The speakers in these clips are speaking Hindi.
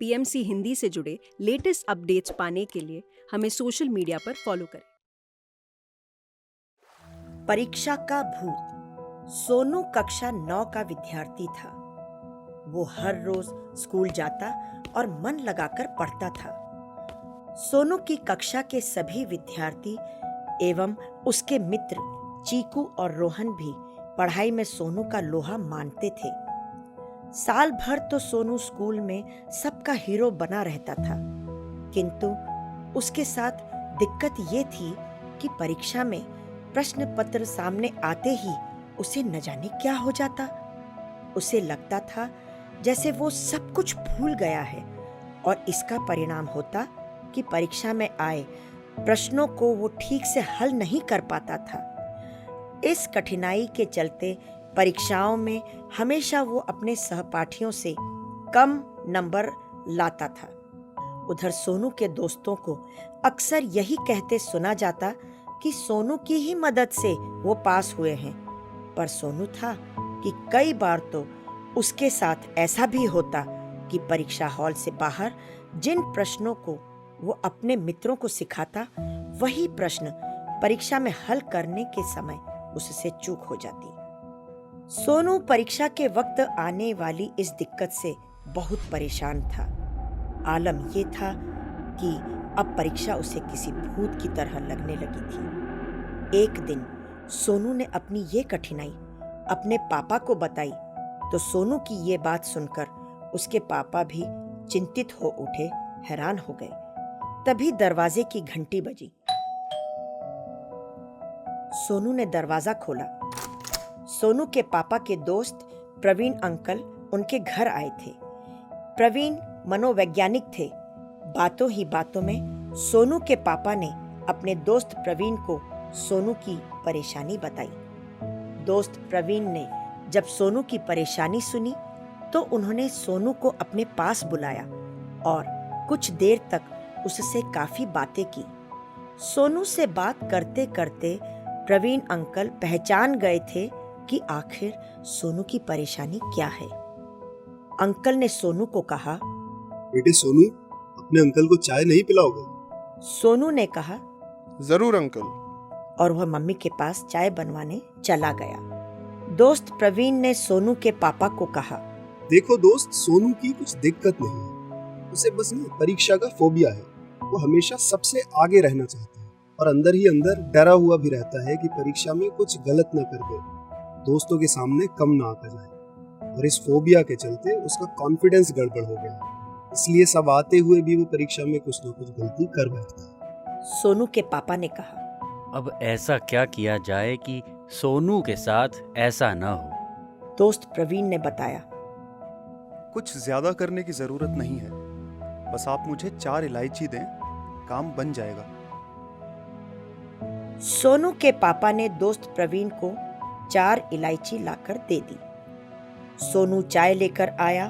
पीएमसी हिंदी से जुड़े लेटेस्ट अपडेट्स पाने के लिए हमें सोशल मीडिया पर फॉलो करें। परीक्षा का भूत। सोनू कक्षा 9 का विद्यार्थी था। वो हर रोज स्कूल जाता और मन लगाकर पढ़ता था। सोनू की कक्षा के सभी विद्यार्थी एवं उसके मित्र चीकू और रोहन भी पढ़ाई में सोनू का लोहा मानते थे। साल भर तो सोनू स्कूल में सबका हीरो बना रहता था, किंतु उसके साथ दिक्कत ये थी कि परीक्षा में प्रश्न पत्र सामने आते ही उसे न जाने क्या हो जाता। उसे लगता था जैसे वो सब कुछ भूल गया है और इसका परिणाम होता कि परीक्षा में आए प्रश्नों को वो ठीक से हल नहीं कर पाता था। इस कठिनाई के चलते परीक्षाओं में हमेशा वो अपने सहपाठियों से कम नंबर लाता था। उधर सोनू के दोस्तों को अक्सर यही कहते सुना जाता कि सोनू की ही मदद से वो पास हुए हैं, पर सोनू था कि कई बार तो उसके साथ ऐसा भी होता कि परीक्षा हॉल से बाहर जिन प्रश्नों को वो अपने मित्रों को सिखाता, वही प्रश्न परीक्षा में हल करने के समय उससे चूक हो जाती। सोनू परीक्षा के वक्त आने वाली इस दिक्कत से बहुत परेशान था। आलम ये था कि अब परीक्षा उसे किसी भूत की तरह लगने लगी थी। एक दिन सोनू ने अपनी ये कठिनाई अपने पापा को बताई तो सोनू की ये बात सुनकर उसके पापा भी चिंतित हो उठे, हैरान हो गए। तभी दरवाजे की घंटी बजी। सोनू ने दरवाजा खोला। सोनू के पापा के दोस्त प्रवीण अंकल उनके घर आए थे। प्रवीण मनोवैज्ञानिक थे। बातों ही बातों में सोनू के पापा ने अपने दोस्त प्रवीण को सोनू की परेशानी बताई। दोस्त प्रवीण ने जब सोनू की परेशानी सुनी तो उन्होंने सोनू को अपने पास बुलाया और कुछ देर तक उससे काफी बातें की। सोनू से बात करते करते प्रवीण अंकल पहचान गए थे कि आखिर सोनू की परेशानी क्या है। अंकल ने सोनू को कहा, बेटे सोनू, अपने अंकल को चाय नहीं पिलाओगे? सोनू ने कहा, जरूर अंकल, और वह मम्मी के पास चाय बनवाने चला गया। दोस्त प्रवीण ने सोनू के पापा को कहा, देखो दोस्त, सोनू की कुछ दिक्कत नहीं है, उसे बस ना परीक्षा का फोबिया है। वो हमेशा सबसे आगे रहना चाहता है और अंदर ही अंदर डरा हुआ भी रहता है कि परीक्षा में कुछ गलत ना कर दे, दोस्तों के सामने कम ना आता जाए। और इस फोबिया के चलते उसका कॉन्फिडेंस गड़बड़ हो गया, इसलिए सब आते हुए भी वो परीक्षा में कुछ ना कुछ गलती कर बैठता है। सोनू के पापा ने कहा, अब ऐसा क्या किया जाए कि सोनू के साथ ऐसा न हो? दोस्त प्रवीण ने बताया, कुछ ज्यादा करने की जरूरत नहीं है, बस आप मुझे 4 इलायची दें, काम बन जाएगा। सोनू के पापा ने दोस्त प्रवीण को 4 इलायची लाकर दे दी। सोनू चाय लेकर आया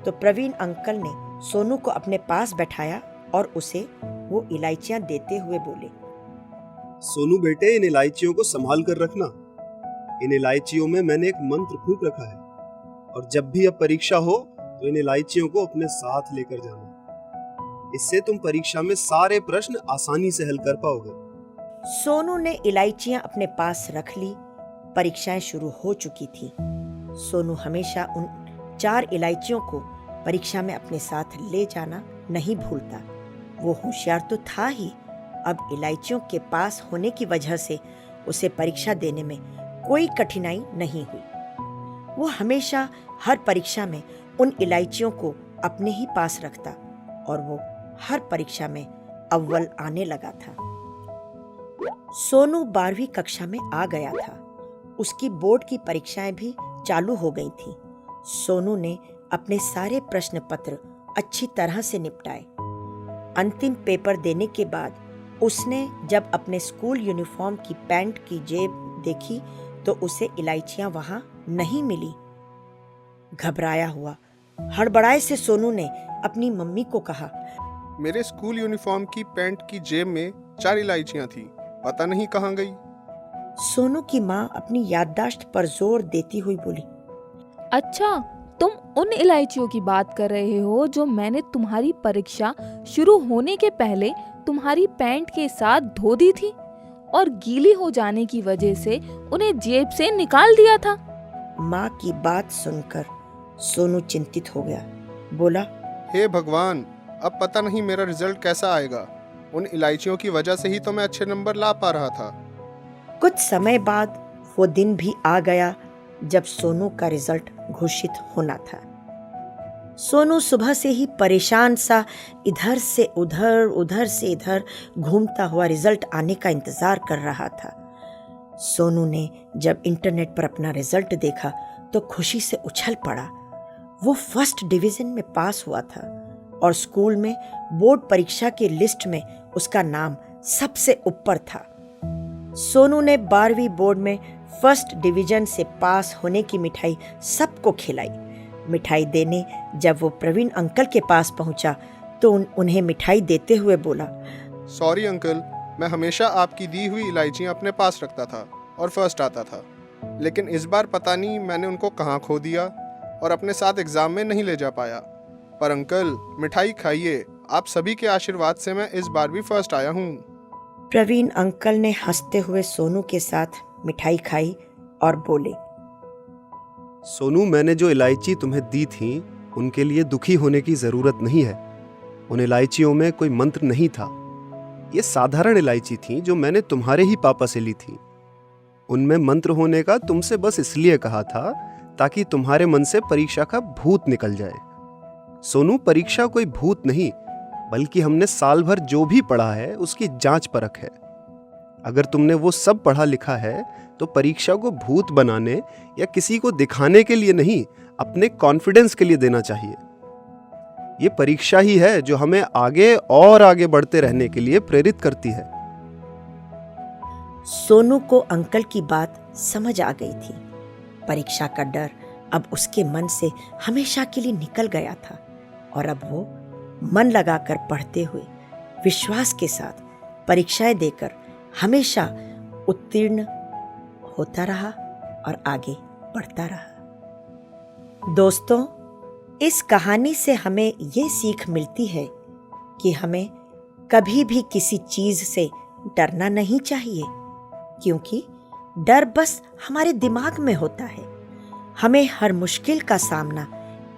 तो प्रवीण अंकल ने सोनू को अपने पास बैठाया और उसे वो इलायचियां देते हुए बोले, सोनू बेटे, इन इलायचियों को संभाल कर रखना। इन इलायचियों में मैंने एक मंत्र फूंक रखा है और जब भी अब परीक्षा हो तो इन इलायचियों को अपने साथ लेकर जाना। इससे तुम परीक्षा में सारे प्रश्न आसानी से हल कर पाओगे। सोनू ने इलायचियां अपने पास रख ली। परीक्षाएं शुरू हो चुकी थी। सोनू हमेशा उन 4 इलायचियों को परीक्षा में अपने साथ ले जाना नहीं भूलता। वो होशियार तो था ही, अब इलायचियों के पास होने की वजह से उसे परीक्षा देने में कोई कठिनाई नहीं हुई। वो हमेशा हर परीक्षा में उन इलायचियों को अपने ही पास रखता और वो हर परीक्षा में अव्वल आने लगा था। सोनू 12वीं कक्षा में आ गया था। उसकी बोर्ड की परीक्षाएं भी चालू हो गई थी। सोनू ने अपने सारे प्रश्न पत्र अच्छी तरह से निपटाए। अंतिम पेपर देने के बाद उसने जब अपने स्कूल यूनिफॉर्म की पैंट की जेब देखी तो उसे इलायचियां वहां नहीं मिली। घबराया हुआ हड़बड़ाए से सोनू ने अपनी मम्मी को कहा, मेरे स्कूल यूनिफॉर्म की पैंट की जेब में 4 इलायचियां थी, पता नहीं कहाँ गई। सोनू की माँ अपनी याददाश्त पर जोर देती हुई बोली, अच्छा, तुम उन इलायचियों की बात कर रहे हो जो मैंने तुम्हारी परीक्षा शुरू होने के पहले तुम्हारी पैंट के साथ धो दी थी और गीली हो जाने की वजह से उन्हें जेब से निकाल दिया था। माँ की बात सुनकर सोनू चिंतित हो गया। बोला, हे भगवान, अब पता नहीं मेरा रिजल्ट कैसा आएगा। उन इलायचियों की वजह से ही तो मैं अच्छे नंबर ला पा रहा था। कुछ समय बाद वो दिन भी आ गया जब सोनू का रिजल्ट घोषित होना था। सोनू सुबह से ही परेशान सा इधर से उधर उधर से इधर घूमता हुआ रिजल्ट आने का इंतजार कर रहा था। सोनू ने जब इंटरनेट पर अपना रिजल्ट देखा तो खुशी से उछल पड़ा। वो फर्स्ट डिवीजन में पास हुआ था और स्कूल में बोर्ड परीक्षा की लिस्ट में उसका नाम सबसे ऊपर था। सोनू ने 12वीं बोर्ड में फर्स्ट डिवीजन से पास होने की मिठाई सबको खिलाई। मिठाई देने जब वो प्रवीण अंकल के पास पहुंचा तो उन्हें मिठाई देते हुए बोला, सॉरी अंकल, मैं हमेशा आपकी दी हुई इलायचियाँ अपने पास रखता था और फर्स्ट आता था, लेकिन इस बार पता नहीं मैंने उनको कहाँ खो दिया और अपने साथ एग्जाम में नहीं ले जा पाया। पर अंकल, मिठाई खाइए, आप सभी के आशीर्वाद से मैं इस बार भी फर्स्ट आया हूँ। प्रवीण अंकल ने हंसते हुए सोनू के साथ मिठाई खाई और बोले, सोनू, मैंने जो इलायची तुम्हें दी थी उनके लिए दुखी होने की जरूरत नहीं है। उन इलायचियों में कोई मंत्र नहीं था। ये साधारण इलायची थी जो मैंने तुम्हारे ही पापा से ली थी। उनमें मंत्र होने का तुमसे बस इसलिए कहा था ताकि तुम्हारे मन से परीक्षा का भूत निकल जाए। सोनू, परीक्षा कोई भूत नहीं, बल्कि हमने साल भर जो भी पढ़ा है उसकी जांच परख है। अगर तुमने वो सब पढ़ा लिखा है तो परीक्षा को भूत बनाने या किसी को दिखाने के लिए नहीं, अपने कॉन्फिडेंस के लिए देना चाहिए। ये परीक्षा ही है जो हमें आगे और आगे बढ़ते रहने के लिए प्रेरित करती है। सोनू को अंकल की बात समझ आ गई थी। परीक्षा का डर अब उसके मन से हमेशा के लिए निकल गया था और अब वो मन लगाकर पढ़ते हुए विश्वास के साथ परीक्षाएं देकर हमेशा उत्तीर्ण होता रहा और आगे बढ़ता रहा। दोस्तों, इस कहानी से हमें ये सीख मिलती है कि हमें कभी भी किसी चीज से डरना नहीं चाहिए, क्योंकि डर बस हमारे दिमाग में होता है। हमें हर मुश्किल का सामना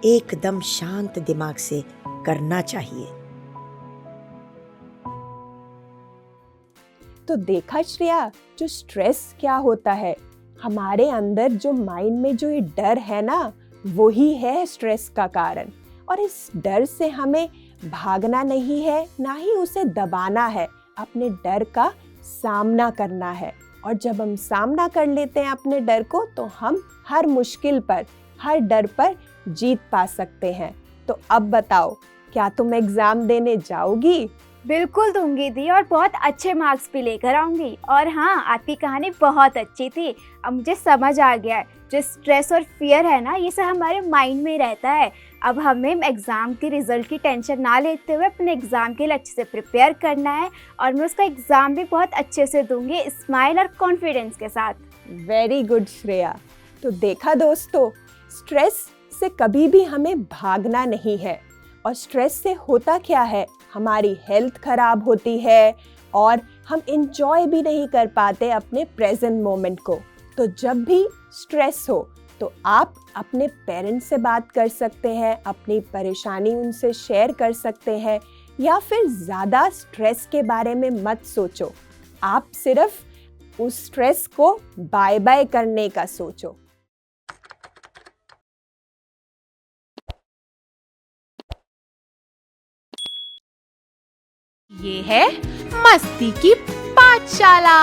एकदम शांत दिमाग से करना चाहिए। तो देखा श्रेया, जो स्ट्रेस क्या होता है, हमारे अंदर जो माइंड में जो ये डर है ना, वो ही है स्ट्रेस का कारण। और इस डर से हमें भागना नहीं है, ना ही उसे दबाना है, अपने डर का सामना करना है। और जब हम सामना कर लेते हैं अपने डर को, तो हम हर मुश्किल पर, हर डर पर जीत पा सकते हैं। तो अब बताओ, क्या तुम एग्जाम देने जाओगी? बिल्कुल दूंगी दी, और बहुत अच्छे मार्क्स भी लेकर आऊंगी। और हाँ, आपकी कहानी बहुत अच्छी थी। अब मुझे समझ आ गया है, जो स्ट्रेस और फियर है ना, ये सब हमारे माइंड में रहता है। अब हमें एग्ज़ाम के रिजल्ट की टेंशन ना लेते हुए अपने एग्ज़ाम के लिए अच्छे से प्रिपेयर करना है, और मैं उसका एग्ज़ाम भी बहुत अच्छे से दूंगी, स्माइल और कॉन्फिडेंस के साथ। Very good Shreya. तो देखा दोस्तों, स्ट्रेस से कभी भी हमें भागना नहीं है। और स्ट्रेस से होता क्या है, हमारी हेल्थ खराब होती है और हम इंजॉय भी नहीं कर पाते अपने प्रेजेंट मोमेंट को। तो जब भी स्ट्रेस हो तो आप अपने पेरेंट्स से बात कर सकते हैं, अपनी परेशानी उनसे शेयर कर सकते हैं, या फिर ज़्यादा स्ट्रेस के बारे में मत सोचो। आप सिर्फ उस स्ट्रेस को बाय बाय करने का सोचो। ये है मस्ती की पाठशाला।